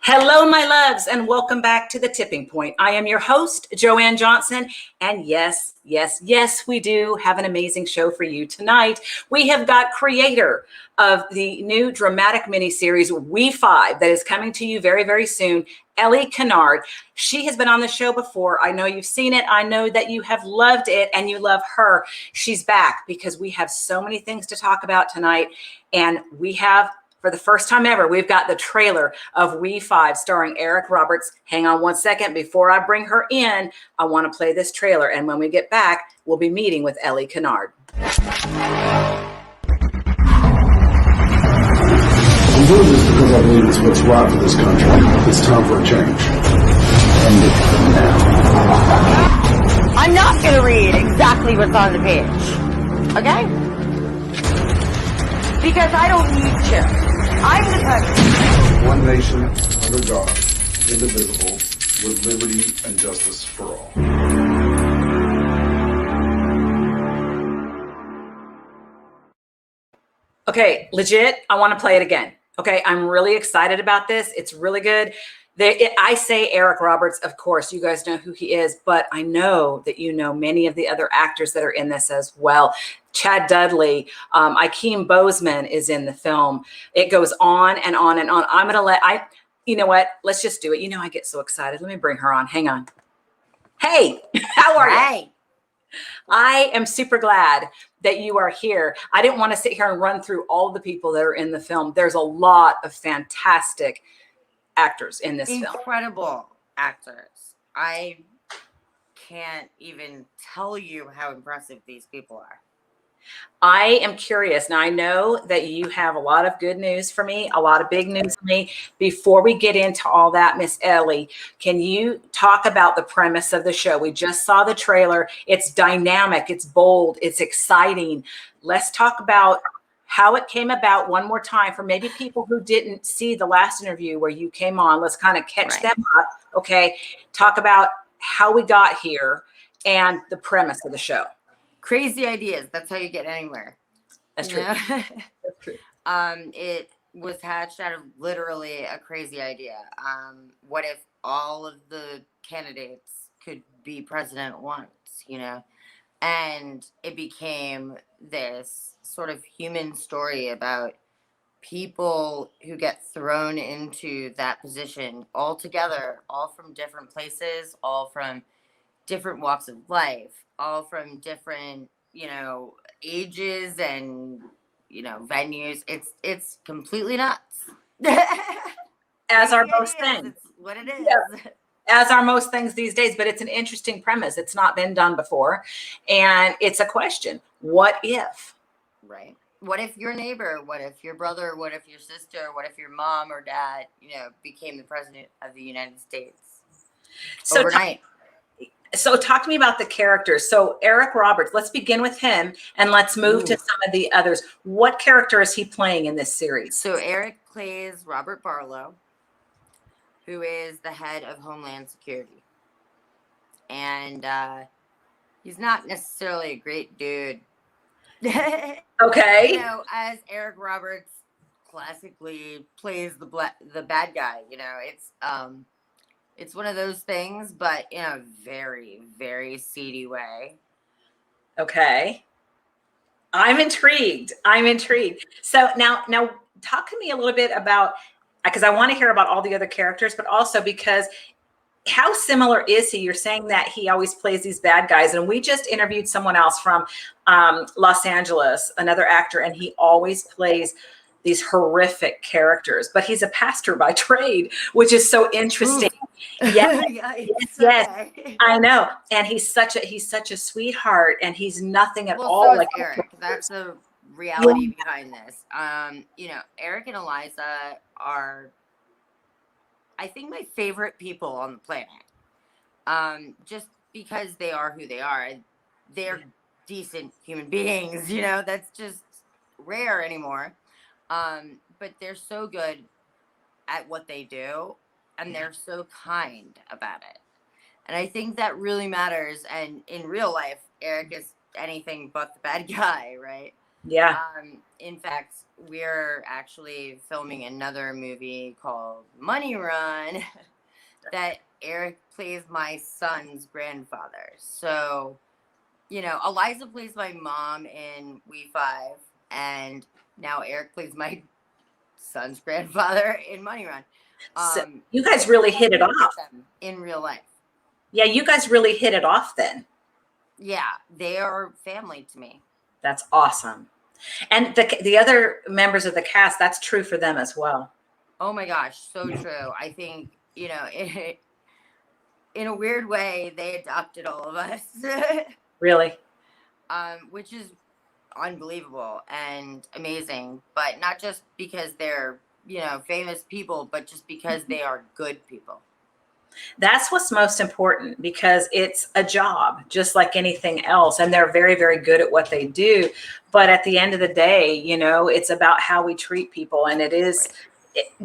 Hello, my loves, and welcome back to The Tipping Point. I am your host, JoAnn Johnson, and yes, we do have an amazing show for you tonight. We have got creator of the new dramatic miniseries, We5, that is coming to you very, very soon, Elle Conard. She has been on the show before. I know you've seen it. I know that you have loved it and you love her. She's back because we have so many things to talk about tonight, and we have, for the first time ever, we've got the trailer of We5 starring Eric Roberts. Hang on one second. Before I bring her in, I want to play this trailer. And when we get back, we'll be meeting with Elle Conard. I'm doing this because I believe it's what's right for this country. It's time for a change. End it now. I'm not going to read exactly what's on the page. Okay? Because I don't need to. I'm the country. One nation, under God, indivisible, with liberty and justice for all. Okay, legit, I want to play it again. Okay, I'm really excited about this. It's really good. I say Eric Roberts, of course, you guys know who he is, but I know that you know many of the other actors that are in this as well. Chad Dudley, Akeem Bozeman is in the film. It goes on and on and on. I'm going to you know what? Let's just do it. You know, I get so excited. Let me bring her on. Hang on. Hey, how are you? I am super glad that you are here. I didn't want to sit here and run through all the people that are in the film. There's a lot of fantastic actors in this film. Incredible actors. I can't even tell you how impressive these people are. I am curious. Now, I know that you have a lot of good news for me, a lot of big news for me. Before we get into all that, Miss Elle, can you talk about the premise of the show? We just saw the trailer. It's dynamic, it's bold, it's exciting. Let's talk about how it came about one more time for maybe people who didn't see the last interview where you came on. Let's kind of catch them up. Okay. Talk about how we got here and the premise of the show. Crazy ideas. That's how you get anywhere. That's true. That's true. It was hatched out of literally a crazy idea. What if all of the candidates could be president at once, you know? And it became this sort of human story about people who get thrown into that position all together, all from different places, all from different walks of life, all from different, you know, ages and, you know, venues. It's completely nuts. As are most things. It's what it is. Yeah. As are most things these days, but it's an interesting premise. It's not been done before. And it's a question. What if? Right. What if your neighbor, what if your brother, what if your sister, what if your mom or dad, you know, became the president of the United States overnight? So talk to me about the characters. So Eric Roberts, let's begin with him and let's move to some of the others. What character is he playing in this series? So Eric plays Robert Barlow, who is the head of Homeland Security. And he's not necessarily a great dude. Okay. You know, as Eric Roberts classically plays the bad guy, you know, it's one of those things, but in a very, very seedy way. Okay. I'm intrigued. So now talk to me a little bit about, because I want to hear about all the other characters, but also because how similar is he? You're saying that he always plays these bad guys. And we just interviewed someone else from Los Angeles, another actor, and he always plays these horrific characters, but he's a pastor by trade, which is so interesting. Yes, I know. And he's such a sweetheart, and he's nothing at all so like Eric. That's the reality behind this. You know, Eric and Eliza are, I think, my favorite people on the planet. Just because they are who they are. They're decent human beings, you know, that's just rare anymore. But they're so good at what they do, and they're so kind about it. And I think that really matters. And in real life, Eric is anything but the bad guy, right? Yeah. In fact, we're actually filming another movie called Money Run that Eric plays my son's grandfather. So, Eliza plays my mom in We5, and now Eric plays my son's grandfather in Money Run. So you guys really hit it off. Them in real life. Yeah, you guys really hit it off then. Yeah, they are family to me. That's awesome. And the other members of the cast, that's true for them as well. Oh my gosh, so true. I think, in a weird way, they adopted all of us. Really? Which is unbelievable and amazing, but not just because they're, famous people, but just because they are good people. That's what's most important, because it's a job just like anything else. And they're very, very good at what they do. But at the end of the day, it's about how we treat people. And it is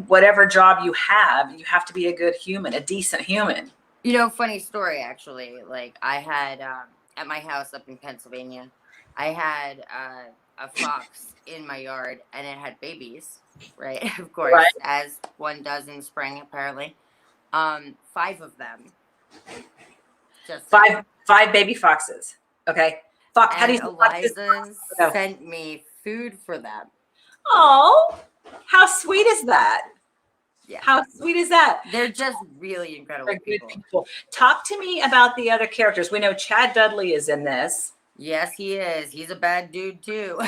whatever job you have to be a good human, a decent human. Funny story, actually. Like, I had, at my house up in Pennsylvania, I had a fox in my yard, and it had babies, right? Of course, Right. as one does in spring, apparently. 5 of them. Just five baby foxes. Okay. Fox. How do you say Eliza sent me food for them. Oh, how sweet is that? Yeah. How sweet is that? They're just really incredible people. Talk to me about the other characters. We know Chad Dudley is in this. Yes, he is. He's a bad dude too.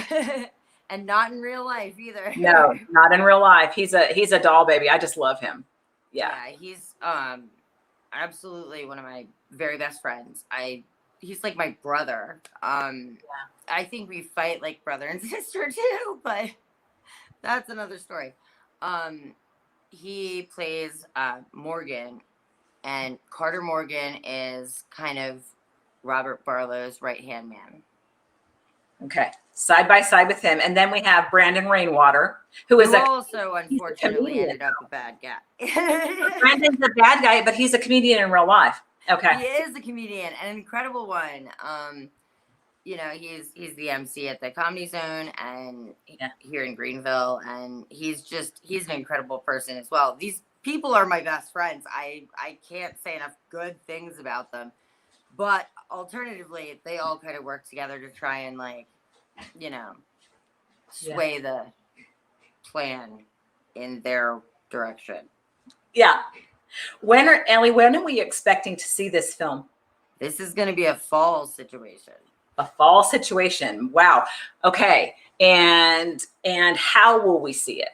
And not in real life either. No, not in real life. He's a doll baby. I just love him. Yeah, he's absolutely one of my very best friends. He's like my brother. I think we fight like brother and sister too, but that's another story. He plays Morgan, and Carter Morgan is kind of Robert Barlow's right-hand man. Okay, side by side with him. And then we have Brandon Rainwater, who also unfortunately ended up a bad guy. Brandon's a bad guy, but he's a comedian in real life. Okay. He is a comedian, an incredible one. He's the MC at the Comedy Zone and here in Greenville, and he's an incredible person as well. These people are my best friends. I can't say enough good things about them. But alternatively, they all kind of work together to try and sway the plan in their direction. Yeah. Ellie, when are we expecting to see this film? This is going to be a fall situation. A fall situation. Wow. Okay. And how will we see it?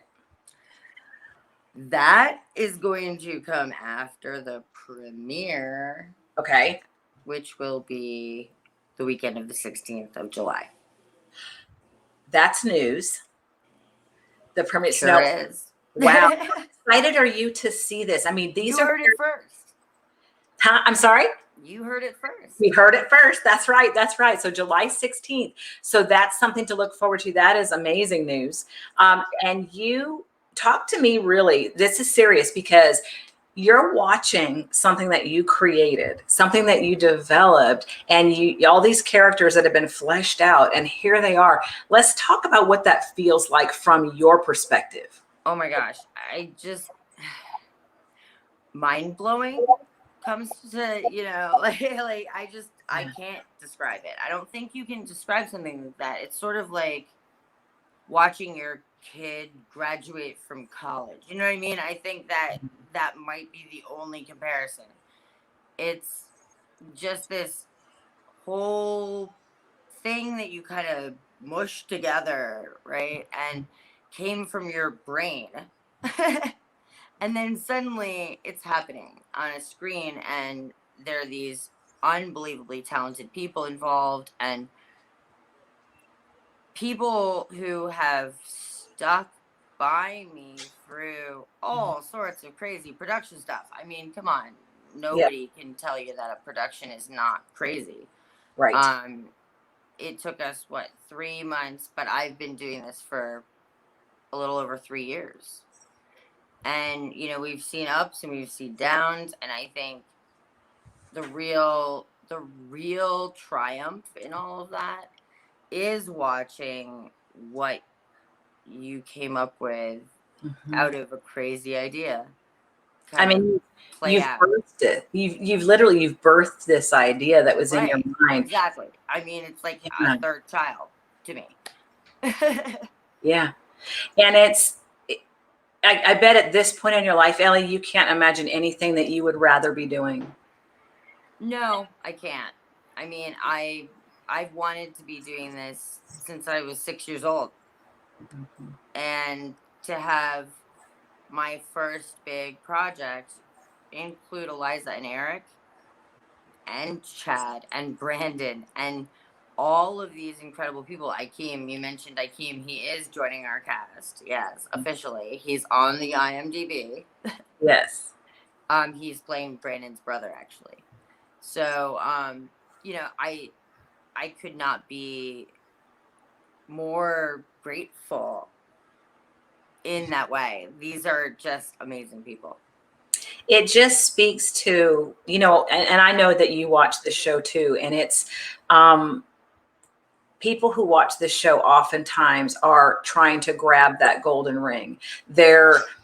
That is going to come after the premiere. Okay. Which will be the weekend of the 16th of July. That's news. The premiere sure is. Wow. How excited are you to see this? I mean, you heard it first. Huh? I'm sorry? You heard it first. We heard it first. That's right. That's right. So July 16th. So that's something to look forward to. That is amazing news. And you talk to me, really, this is serious, because you're watching something that you created, something that you developed, and all these characters that have been fleshed out, and here they are. Let's talk about what that feels like from your perspective. Oh my gosh. Mind blowing comes to, I can't describe it. I don't think you can describe something like that. It's sort of like watching your kid graduate from college. You know what I mean? I think that might be the only comparison. It's just this whole thing that you kind of mushed together, right? And came from your brain. And then suddenly it's happening on a screen, and there are these unbelievably talented people involved, and people who have stuck by me through all sorts of crazy production stuff. I mean, come on. Nobody can tell you that a production is not crazy. Right. It took us, 3 months, but I've been doing this for a little over 3 years. And, we've seen ups and we've seen downs. And I think the real triumph in all of that is watching what you came up with Mhm. out of a crazy idea. I mean, Play you've out. birthed it. You've literally birthed this idea that was in your Right. mind. Exactly. I mean, it's like Yeah. a third child to me. Yeah. And I bet at this point in your life, Ellie, you can't imagine anything that you would rather be doing. No, I can't. I mean, I've wanted to be doing this since I was 6 years old, Mhm. and to have my first big project include Eliza and Eric and Chad and Brandon and all of these incredible people. Akeem, you mentioned Akeem. He is joining our cast. Yes, officially. He's on the IMDb. Yes. He's playing Brandon's brother, actually. So, I could not be more grateful in that way. These are just amazing people. It just speaks to, and I know that you watch the show too, and it's people who watch this show oftentimes are trying to grab that golden ring.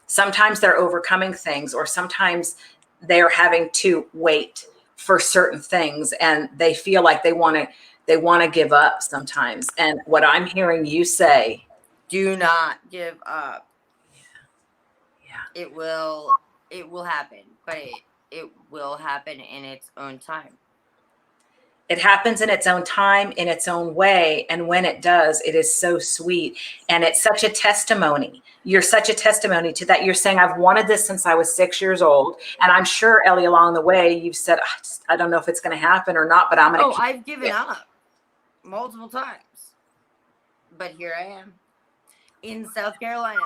Sometimes they're overcoming things, or sometimes they're having to wait for certain things, and they feel like they want to give up sometimes. And what I'm hearing you say, Do not give up. yeah, It will happen, but it will happen in its own time. it happens in its own time, in its own way. And when it does, it is so sweet. And it's such a testimony. You're such a testimony to that. You're saying, I've wanted this since I was 6 years old. And I'm sure, Ellie, along the way, you've said, I don't know if it's going to happen or not, but I'm going to I've given up multiple times. But here I am in South Carolina.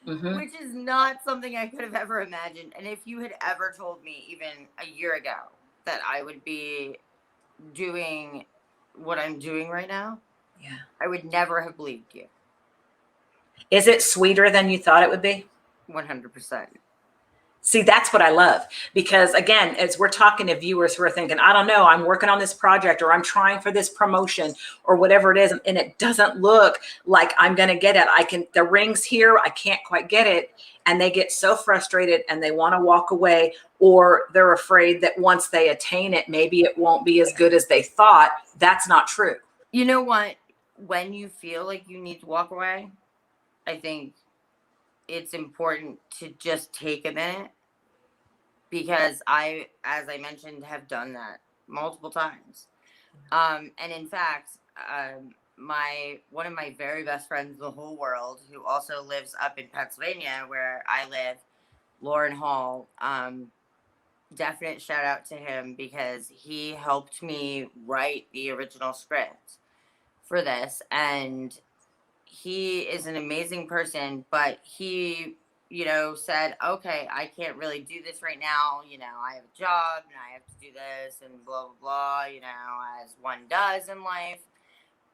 Mm-hmm. Which is not something I could have ever imagined. And if you had ever told me even a year ago that I would be doing what I'm doing right now, Yeah. I would never have believed you. Is it sweeter than you thought it would be? 100%. See, that's what I love, because again, as we're talking to viewers who are thinking, I don't know, I'm working on this project, or I'm trying for this promotion, or whatever it is, and it doesn't look like I'm going to get it. The ring's here, I can't quite get it. And they get so frustrated and they want to walk away, or they're afraid that once they attain it, maybe it won't be as good as they thought. That's not true. You know what? When you feel like you need to walk away, I think it's important to just take a minute, because as I mentioned, have done that multiple times. And in fact, one of my very best friends in the whole world, who also lives up in Pennsylvania where I live, Lauren Hall, definite shout out to him, because he helped me write the original script for this. And he is an amazing person, but he, said, okay, I can't really do this right now. I have a job and I have to do this and blah, blah, blah, as one does in life.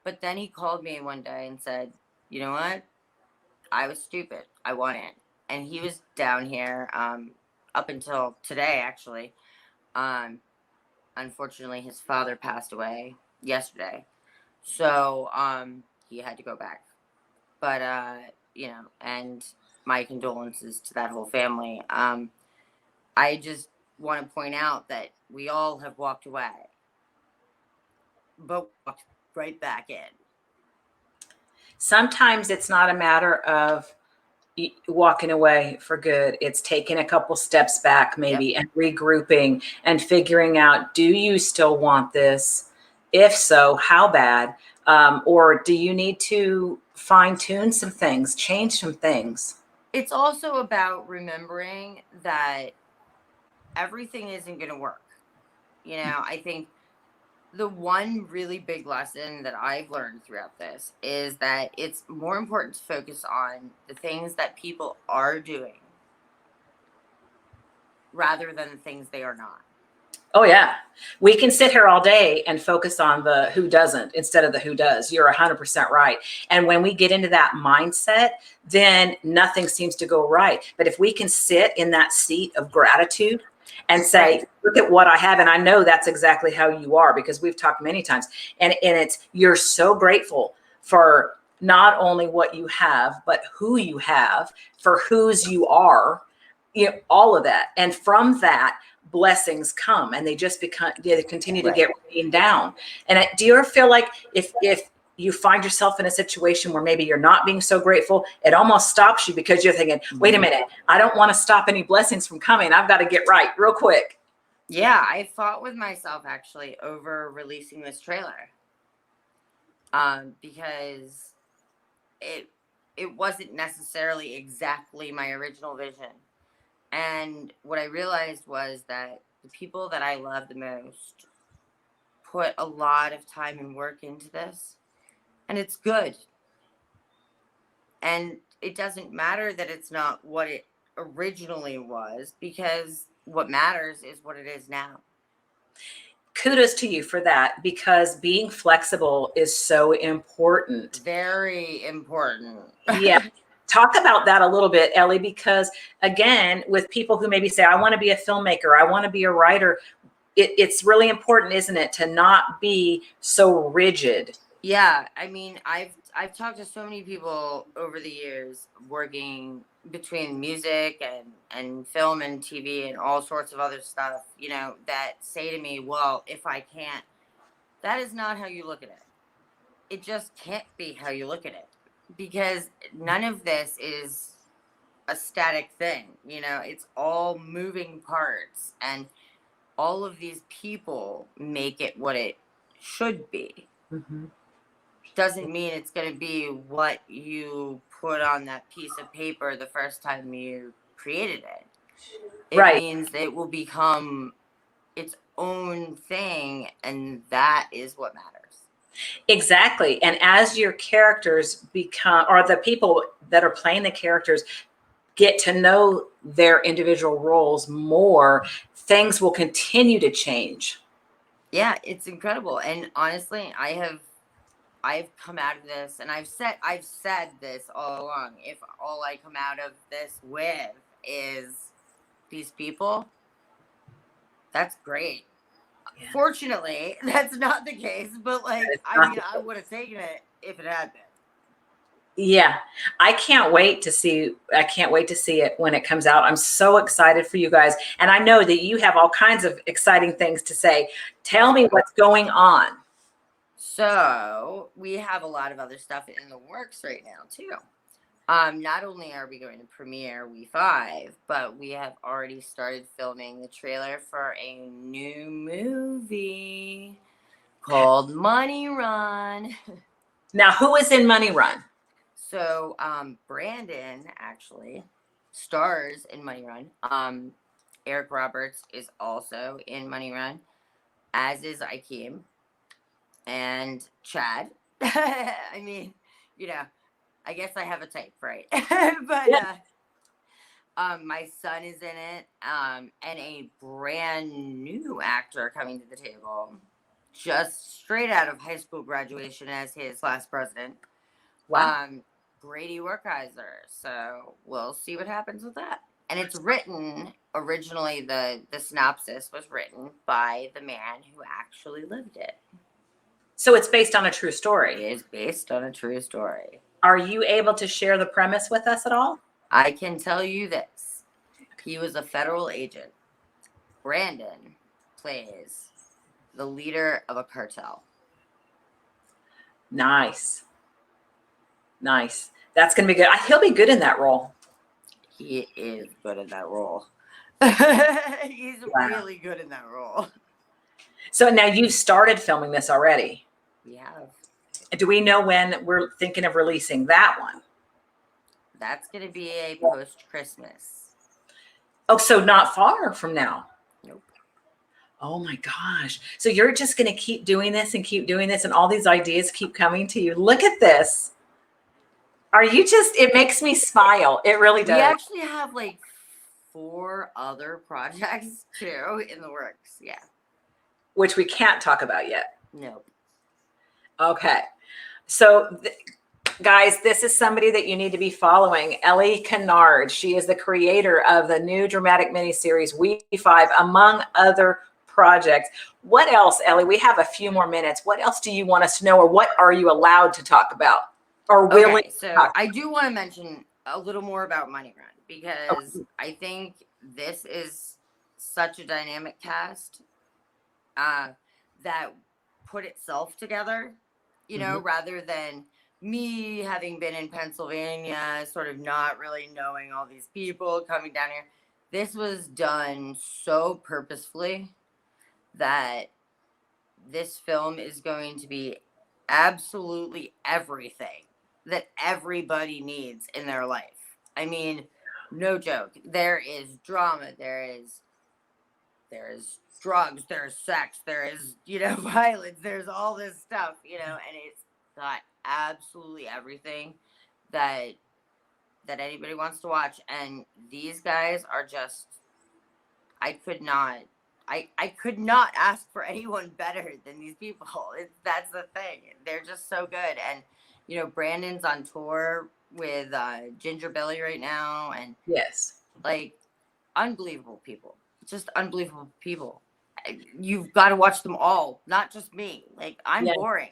But then he called me one day and said, you know what? I was stupid. I want it. And he was down here up until today, actually. Unfortunately, his father passed away yesterday. So he had to go back. But, and my condolences to that whole family. I just want to point out that we all have walked away, but walked right back in. Sometimes it's not a matter of walking away for good. It's taking a couple steps back, maybe, and regrouping and figuring out, do you still want this? If so, how bad? Or do you need to fine tune some things, change some things? It's also about remembering that everything isn't going to work. I think the one really big lesson that I've learned throughout this is that it's more important to focus on the things that people are doing rather than the things they are not. Oh, yeah. We can sit here all day and focus on the who doesn't instead of the who does. You're 100% right. And when we get into that mindset, then nothing seems to go right. But if we can sit in that seat of gratitude and say, look at what I have. And I know that's exactly how you are, because we've talked many times. And you're so grateful for not only what you have, but who you have, for whose you are, all of that. And from that, blessings come, and they just they continue to get rained down. And do you ever feel like if you find yourself in a situation where maybe you're not being so grateful, it almost stops you because you're thinking, wait a minute, I don't want to stop any blessings from coming. I've got to get right real quick. Yeah, I fought with myself actually over releasing this trailer. Because it wasn't necessarily exactly my original vision. And what I realized was that the people that I love the most put a lot of time and work into this, and it's good. And it doesn't matter that it's not what it originally was, because what matters is what it is now. Kudos to you for that, because being flexible is so important. Very important. Yeah. Talk about that a little bit, Ellie, because again, with people who maybe say, I want to be a filmmaker, I want to be a writer, it's really important, isn't it, to not be so rigid. Yeah, I mean, I've talked to so many people over the years working between music and film and TV and all sorts of other stuff, that say to me, well, if I can't, that is not how you look at it. It just can't be how you look at it, because none of this is a static thing. It's all moving parts, and all of these people make it what it should be. Mm-hmm. Doesn't mean it's going to be what you put on that piece of paper the first time you created it. It means it will become its own thing, and that is what matters. Exactly. And as your characters become, or the people that are playing the characters get to know their individual roles more, things will continue to change. Yeah, it's incredible. And honestly, I've come out of this, and I've said this all along. If all I come out of this with is these people, that's great. Yeah. Fortunately, that's not the case, but I would have taken it if it had been. Yeah, I can't wait to see it when it comes out. I'm so excited for you guys. And I know that you have all kinds of exciting things to say. Tell me what's going on. So we have a lot of other stuff in the works right now too. Not only are we going to premiere WE5, but we have already started filming the trailer for a new movie called Money Run. Now, who is in Money Run? So Brandon actually stars in Money Run. Eric Roberts is also in Money Run, as is Ikeem and Chad. I mean, I guess I have a type, right? But yeah. My son is in it, and a brand new actor coming to the table, just straight out of high school graduation as his last president. Wow. Grady Werkheiser. So we'll see what happens with that. And it's written originally. The synopsis was written by the man who actually lived it. So it's based on a true story. It is based on a true story. Are you able to share the premise with us at all? I can tell you this. He was a federal agent. Brandon plays the leader of a cartel. Nice. That's going to be good. He'll be good in that role. He is good in that role. He's really good in that role. So now you've started filming this already. We have. Do we know when we're thinking of releasing that one? That's going to be a post-Christmas. Oh, so not far from now. Nope. Oh my gosh. So you're just going to keep doing this and all these ideas keep coming to you. Look at this. It makes me smile. It really does. We actually have 4 other projects too in the works. Yeah. Which we can't talk about yet. Nope. Okay. So guys, this is somebody that you need to be following. Elle Conard. She is the creator of the new dramatic miniseries WE5, among other projects. What else, Ellie? We have a few more minutes. What else do you want us to know, or what are you allowed to talk about? are willing. Okay, so I do want to mention a little more about Money Run because I think this is such a dynamic cast that put itself together, you know, rather than me having been in Pennsylvania, sort of not really knowing all these people coming down here. This was done so purposefully that this film is going to be absolutely everything that everybody needs in their life. I mean, no joke. There is drama, there is drugs, there's sex, there is, you know, violence, there's all this stuff, you know, and it's got absolutely everything that anybody wants to watch. And these guys are just, I could not ask for anyone better than these people. That's the thing. They're just so good. And, you know, Brandon's on tour with Ginger Billy right now. And Yes. like, unbelievable people. Just unbelievable people. You've got to watch them all, not just me. Like, I'm boring.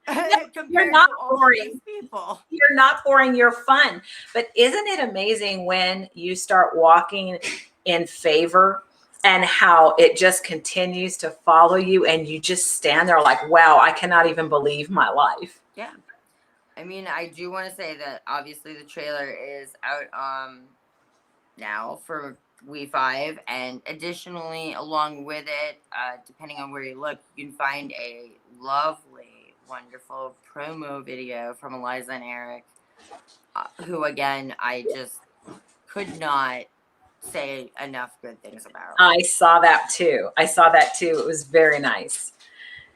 You're not to all boring. These people. You're not boring. You're fun. But isn't it amazing when you start walking in favor and how it just continues to follow you and you just stand there like, wow, I cannot even believe my life. Yeah. I mean, I do want to say that obviously the trailer is out now for WE5, and additionally, along with it, depending on where you look, you can find a lovely, wonderful promo video from Eliza and Eric, who, again, I just could not say enough good things about. I saw that too. It was very nice.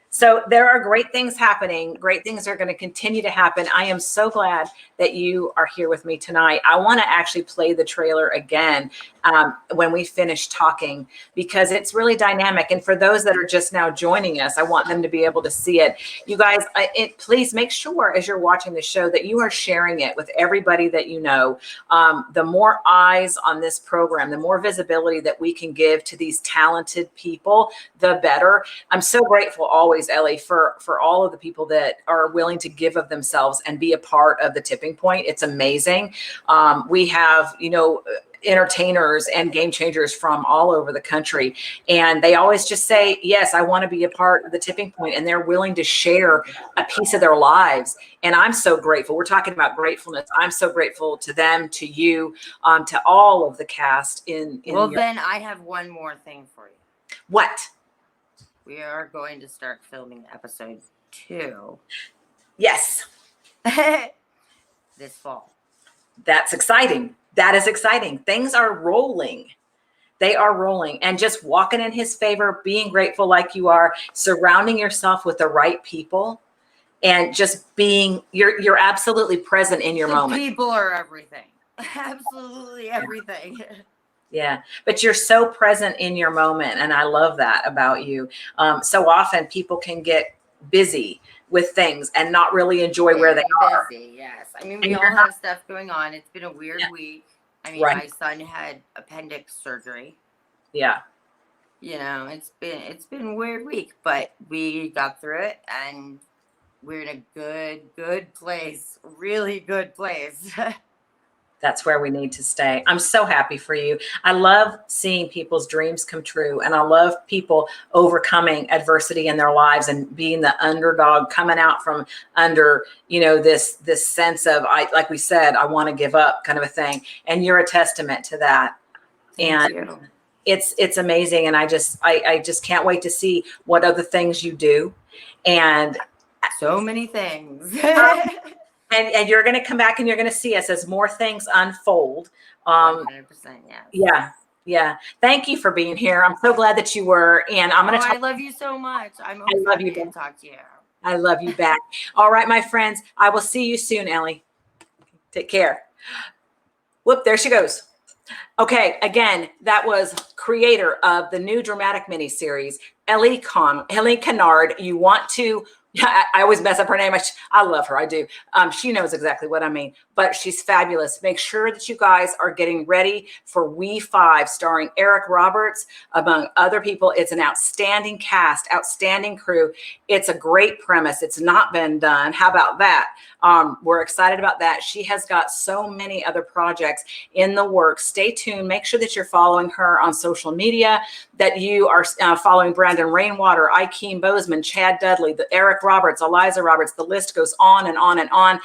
So there are great things happening. Great things are going to continue to happen. I am so glad that you are here with me tonight. I want to actually play the trailer again when we finish talking, because it's really dynamic. And for those that are just now joining us, I want them to be able to see it. You guys, please make sure as you're watching the show that you are sharing it with everybody that you know. The more eyes on this program, the more visibility that we can give to these talented people, the better. I'm so grateful always, Ellie, for all of the people that are willing to give of themselves and be a part of the tipping point. It's amazing. We have, you know, entertainers and game changers from all over the country, and they always just say, yes, I want to be a part of the tipping point, and they're willing to share a piece of their lives. And I'm so grateful. We're talking about gratefulness. I'm so grateful to them, to you, to all of the cast Well, then I have one more thing for you. What? We are going to start filming episode 2. Yes. This fall. That's exciting. That is exciting. Things are rolling. They are rolling, and just walking in his favor, being grateful like you are, surrounding yourself with the right people, and just being, you're absolutely present in your moment. People are everything. Absolutely everything. Yeah, but you're so present in your moment, and I love that about you. So often people can get busy with things and not really enjoy where they are. Busy, yes. I mean, we all have stuff going on. It's been a weird week. I mean, my son had appendix surgery. Yeah. You know, it's been a weird week, but we got through it, and we're in a good place. Really good place. That's where we need to stay. I'm so happy for you. I love seeing people's dreams come true. And I love people overcoming adversity in their lives and being the underdog, coming out from under, you know, this sense of, like we said, I want to give up kind of a thing. And you're a testament to that. Thank you. It's amazing. And I just can't wait to see what other things you do. And so many things. And you're going to come back and you're going to see us as more things unfold. 100%, yeah. Yeah. Thank you for being here. I'm so glad that you were. And I'm going to I love you so much. I love you to talk to you. I love you back. All right, my friends. I will see you soon, Ellie. Take care. Whoop, there she goes. Okay, again, that was creator of the new dramatic miniseries, Elle Conard. You want to Yeah, I always mess up her name. I love her. I do. She knows exactly what I mean, but she's fabulous. Make sure that you guys are getting ready for We5, starring Eric Roberts, among other people. It's an outstanding cast, outstanding crew. It's a great premise. It's not been done. How about that? We're excited about that. She has got so many other projects in the works. Stay tuned. Make sure that you're following her on social media, that you are following Brandon Rainwater, Ikeem Bozeman, Chad Dudley, the Eric Roberts, Eliza Roberts. The list goes on and on and on.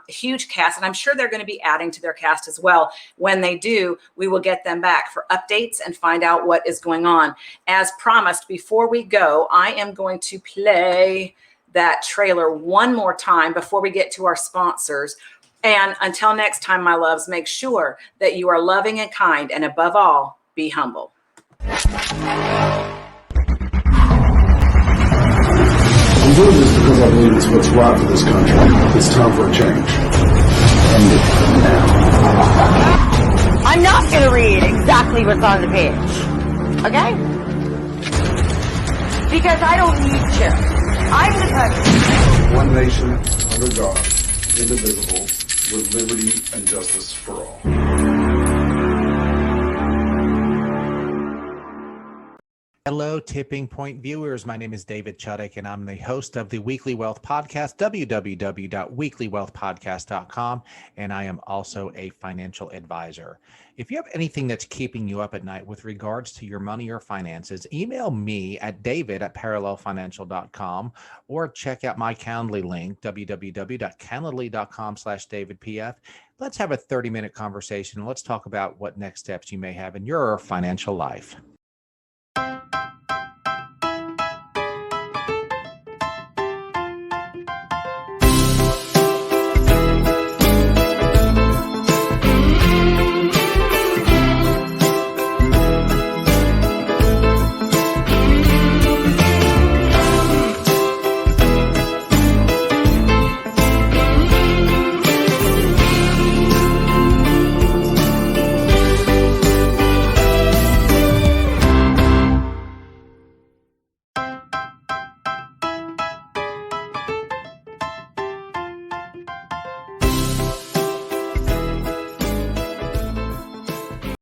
Huge cast, and I'm sure they're going to be adding to their cast as well. When they do, we will get them back for updates and find out what is going on. As promised, before we go, I am going to play that trailer one more time before we get to our sponsors. And until next time, my loves, make sure that you are loving and kind, and above all, be humble. I'm doing this because I believe it's what's right for this country. It's time for a change. End it now. I'm not going to read exactly what's on the page. Okay? Because I don't need to. I'm the president. One nation, under God, indivisible, with liberty and justice for all. Hello, Tipping Point viewers. My name is David Chuddick, and I'm the host of the Weekly Wealth Podcast, www.weeklywealthpodcast.com, and I am also a financial advisor. If you have anything that's keeping you up at night with regards to your money or finances, email me at david@parallelfinancial.com or check out my Calendly link, www.calendly.com/davidpf. Let's have a 30-minute conversation. Let's talk about what next steps you may have in your financial life.